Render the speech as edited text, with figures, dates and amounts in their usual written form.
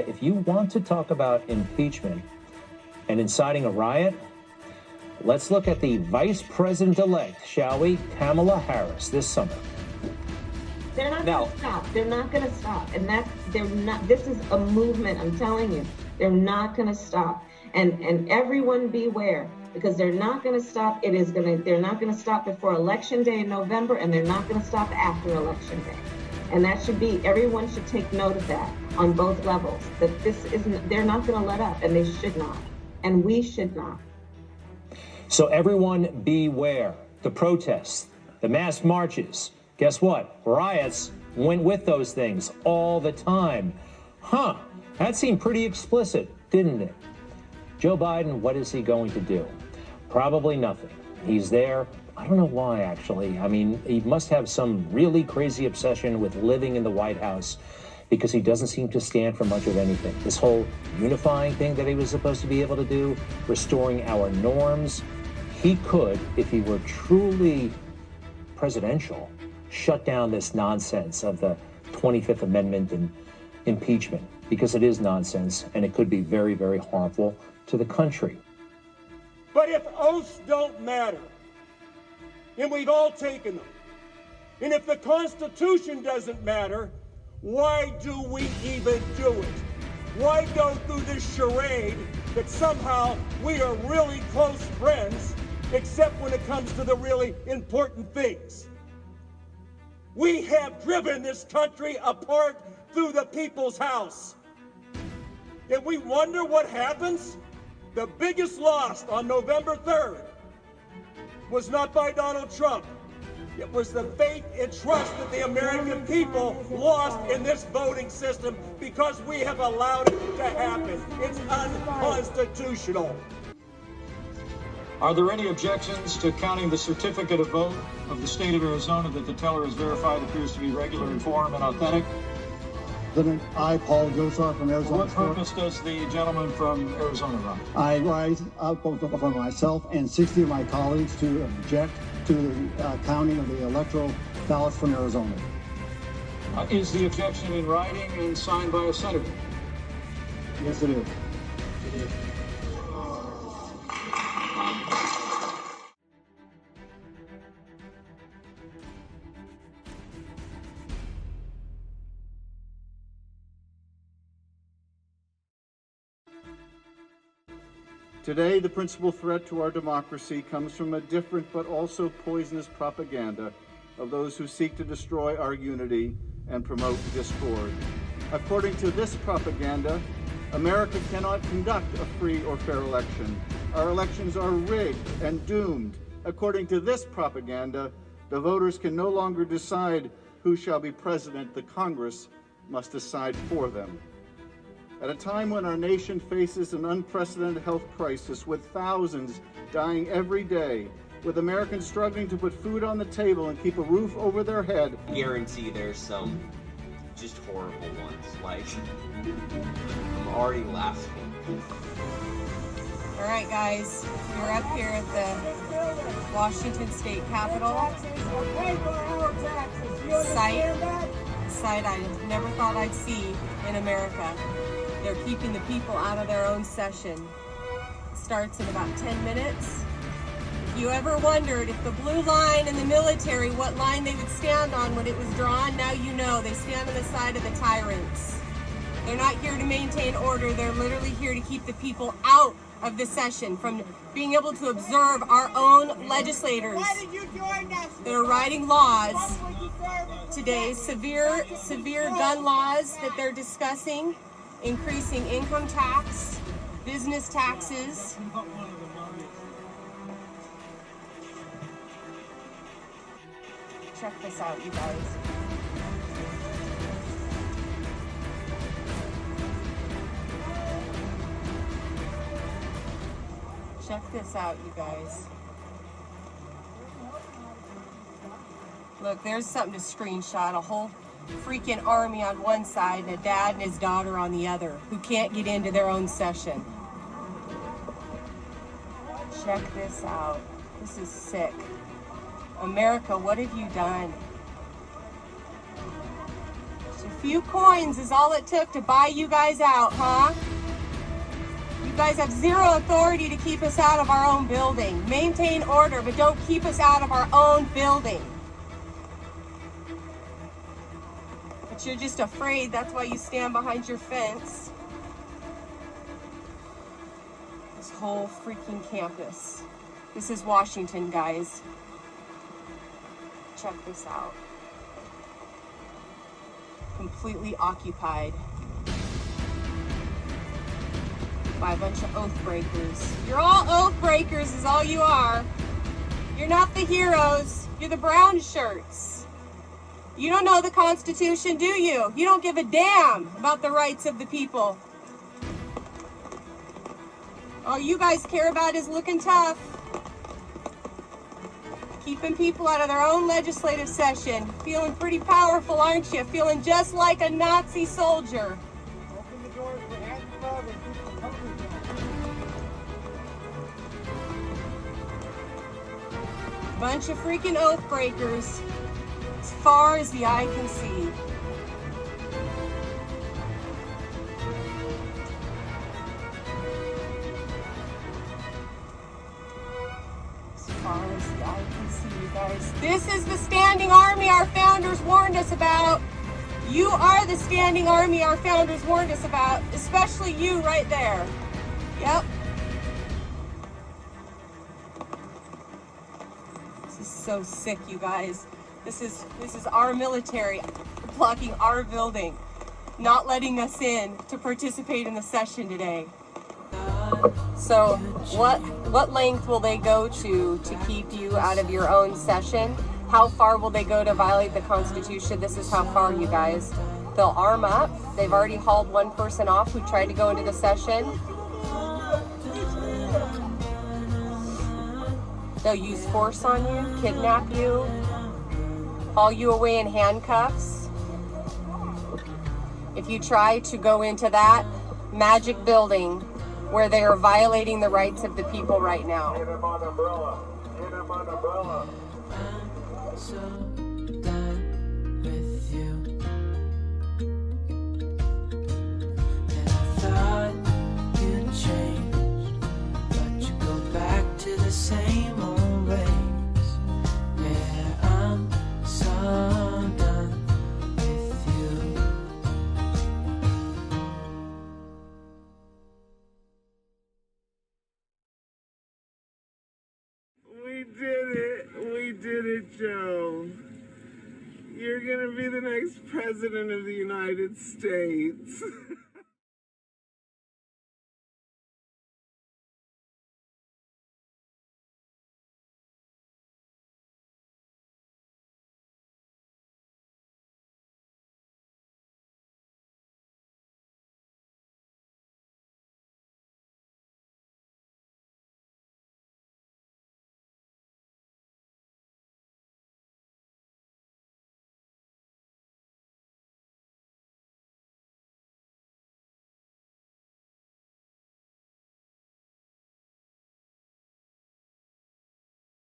If you want to talk about impeachment and inciting a riot, let's look at the vice president-elect, shall we, Kamala Harris, this summer. They're not going to stop. They're not going to stop. And this is a movement, I'm telling you. They're not going to stop. And everyone beware, because they're not going to stop. They're not going to stop before Election Day in November, and they're not going to stop after Election Day. And that should be, everyone should take note of that on both levels, that they're not going to let up, and they should not. And we should not. So everyone beware. The protests, the mass marches, guess what? Riots went with those things all the time. Huh, that seemed pretty explicit, didn't it? Joe Biden, what is he going to do? Probably nothing. He's there. I don't know why, actually. I mean, he must have some really crazy obsession with living in the White House, because he doesn't seem to stand for much of anything. This whole unifying thing that he was supposed to be able to do, restoring our norms, he could, if he were truly presidential, shut down this nonsense of the 25th Amendment and impeachment, because it is nonsense and it could be very, very harmful to the country. But if oaths don't matter, and we've all taken them, and if the Constitution doesn't matter, why do we even do it? Why go through this charade that somehow we are really close friends, except when it comes to the really important things? We have driven this country apart through the people's house. And we wonder what happens? The biggest loss on November 3rd was not by Donald Trump. It was the faith and trust that the American people lost in this voting system because we have allowed it to happen. It's unconstitutional. Are there any objections to counting the certificate of vote of the state of Arizona that the teller has verified appears to be regular, informed, and authentic? I, Paul Gosar from Arizona. For what purpose does the gentleman from Arizona run? I rise up for myself and 60 of my colleagues to object to the counting of the electoral ballots from Arizona. Is the objection in writing and signed by a senator? Yes, it is. Today, the principal threat to our democracy comes from a different but also poisonous propaganda of those who seek to destroy our unity and promote discord. According to this propaganda, America cannot conduct a free or fair election. Our elections are rigged and doomed. According to this propaganda, the voters can no longer decide who shall be president. The Congress must decide for them. At a time when our nation faces an unprecedented health crisis with thousands dying every day, with Americans struggling to put food on the table and keep a roof over their head. I guarantee there's some just horrible ones, like, I'm already laughing. All right, guys, we're up here at the Washington State Capitol. Sight I never thought I'd see in America. They're keeping the people out of their own session. It starts in about 10 minutes. If you ever wondered if the blue line in the military, what line they would stand on when it was drawn, now you know. They stand on the side of the tyrants. They're not here to maintain order. They're literally here to keep the people out of the session, from being able to observe our own legislators that are writing laws today, severe gun laws that they're discussing, increasing income tax, business taxes. Check this out, you guys. Check this out, you guys. Look, there's something to screenshot. A whole freaking army on one side and a dad and his daughter on the other who can't get into their own session. Check this out. This is sick. America, what have you done? It's few coins is all it took to buy you guys out, huh? You guys have zero authority to keep us out of our own building. Maintain order, but don't keep us out of our own building. But you're just afraid, that's why you stand behind your fence. This whole freaking campus. This is Washington, guys. Check this out. Completely occupied by a bunch of oath breakers. You're all oath breakers is all you are. You're not the heroes. You're the brown shirts. You don't know the Constitution, do you? You don't give a damn about the rights of the people. All you guys care about is looking tough. Keeping people out of their own legislative session. Feeling pretty powerful, aren't you? Feeling just like a Nazi soldier. Open the doors for Antifa and keep the public down. Bunch of freaking oath breakers. As far as the eye can see. As far as the eye can see, you guys. This is the standing army our founders warned us about. You are the standing army our founders warned us about, especially you right there. Yep. This is so sick, you guys. This is our military blocking our building, not letting us in to participate in the session today. So what length will they go to keep you out of your own session? How far will they go to violate the Constitution? This is how far, you guys. They'll arm up. They've already hauled one person off who tried to go into the session. They'll use force on you, kidnap you, haul you away in handcuffs. If you try to go into that magic building where they are violating the rights of the people right now. Get him on umbrella. Get him on umbrella. So done with you, and I thought you'd changed, but you go back to the same old ways. Yeah, I'm so done with you. We did it. We did it, Joe. You're gonna be the next president of the United States.